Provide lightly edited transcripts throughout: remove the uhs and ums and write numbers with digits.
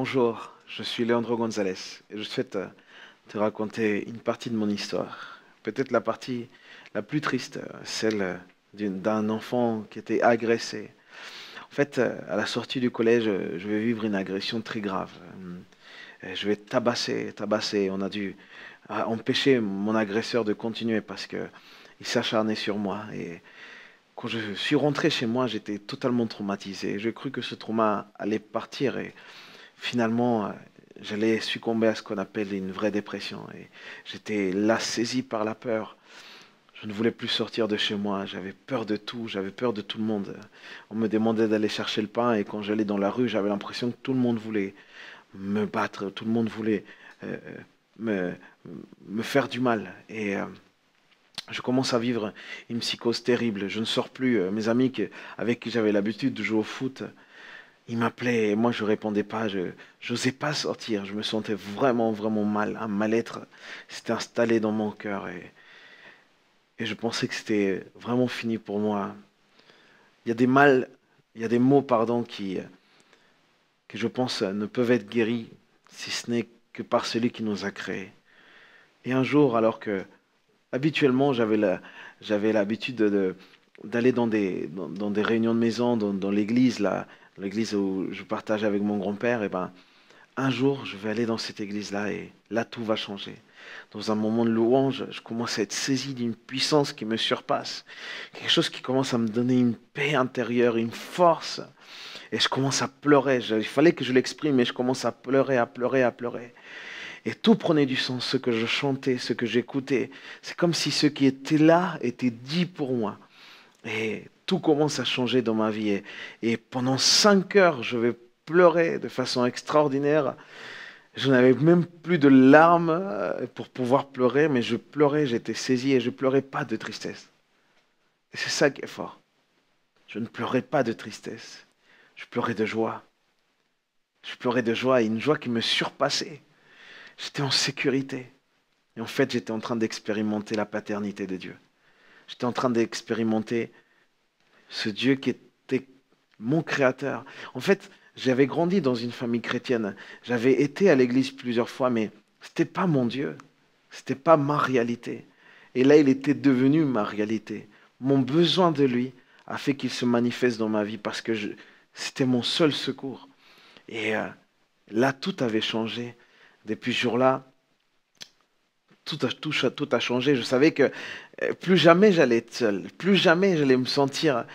Bonjour, je suis Leandro Gonzalez et je souhaite te raconter une partie de mon histoire. Peut-être la partie la plus triste, celle d'un enfant qui était agressé. En fait, à la sortie du collège, je vais vivre une agression très grave. Je vais être tabassé. On a dû empêcher mon agresseur de continuer parce que il s'acharnait sur moi. Et quand je suis rentré chez moi, j'étais totalement traumatisé. Je cru que ce trauma allait partir et finalement, j'allais succomber à ce qu'on appelle une vraie dépression. Et j'étais là saisi par la peur. Je ne voulais plus sortir de chez moi. J'avais peur de tout. J'avais peur de tout le monde. On me demandait d'aller chercher le pain et quand j'allais dans la rue, j'avais l'impression que tout le monde voulait me battre. Tout le monde voulait euh, me, me faire du mal. Et je commence à vivre une psychose terrible. Je ne sors plus. Mes amis avec qui j'avais l'habitude de jouer au foot, il m'appelait et moi je répondais pas, je n'osais pas sortir, je me sentais vraiment mal, un mal-être s'était installé dans mon cœur et je pensais que c'était vraiment fini pour moi. Il y a des mal, il y a des mots pardon que je pense ne peuvent être guéris si ce n'est que par celui qui nous a créés. Et un jour, alors que habituellement j'avais l'habitude d'aller dans des réunions de maison, dans l'église là, l'église où je partage avec mon grand-père, et ben un jour, je vais aller dans cette église-là et là, tout va changer. Dans un moment de louange, je commence à être saisi d'une puissance qui me surpasse. Quelque chose qui commence à me donner une paix intérieure, une force. Et je commence à pleurer. Il fallait que je l'exprime, mais je commence à pleurer, à pleurer, à pleurer. Et tout prenait du sens, ce que je chantais, ce que j'écoutais. C'est comme si ce qui était là était dit pour moi. Et tout commence à changer dans ma vie. Et pendant 5 heures, je vais pleurer de façon extraordinaire. Je n'avais même plus de larmes pour pouvoir pleurer, mais je pleurais, j'étais saisi et je pleurais pas de tristesse. Et c'est ça qui est fort. Je ne pleurais pas de tristesse. Je pleurais de joie. Je pleurais de joie, et une joie qui me surpassait. J'étais en sécurité. Et en fait, j'étais en train d'expérimenter la paternité de Dieu. J'étais en train d'expérimenter ce Dieu qui était mon créateur. En fait, j'avais grandi dans une famille chrétienne. J'avais été à l'église plusieurs fois, mais c'était pas mon Dieu. C'était pas ma réalité. Et là, il était devenu ma réalité. Mon besoin de lui a fait qu'il se manifeste dans ma vie parce que c'était mon seul secours. Et là, tout avait changé. Depuis ce jour-là, tout a changé. Je savais que plus jamais j'allais être seul, plus jamais j'allais me sentir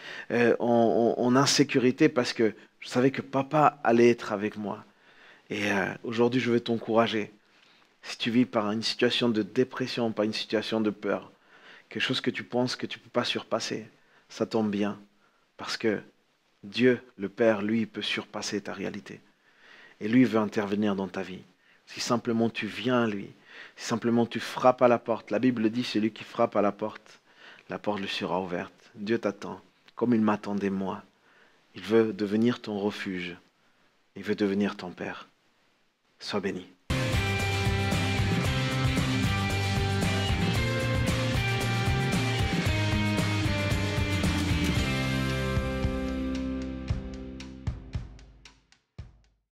en insécurité parce que je savais que papa allait être avec moi. Et aujourd'hui, je veux t'encourager. Si tu vis par une situation de dépression, par une situation de peur, quelque chose que tu penses que tu ne peux pas surpasser, ça tombe bien. Parce que Dieu, le Père, lui, peut surpasser ta réalité. Et lui veut intervenir dans ta vie. Si simplement tu viens à lui, si simplement tu frappes à la porte, la Bible dit, celui qui frappe à la porte lui sera ouverte. Dieu t'attend, comme il m'attendait moi. Il veut devenir ton refuge. Il veut devenir ton Père. Sois béni.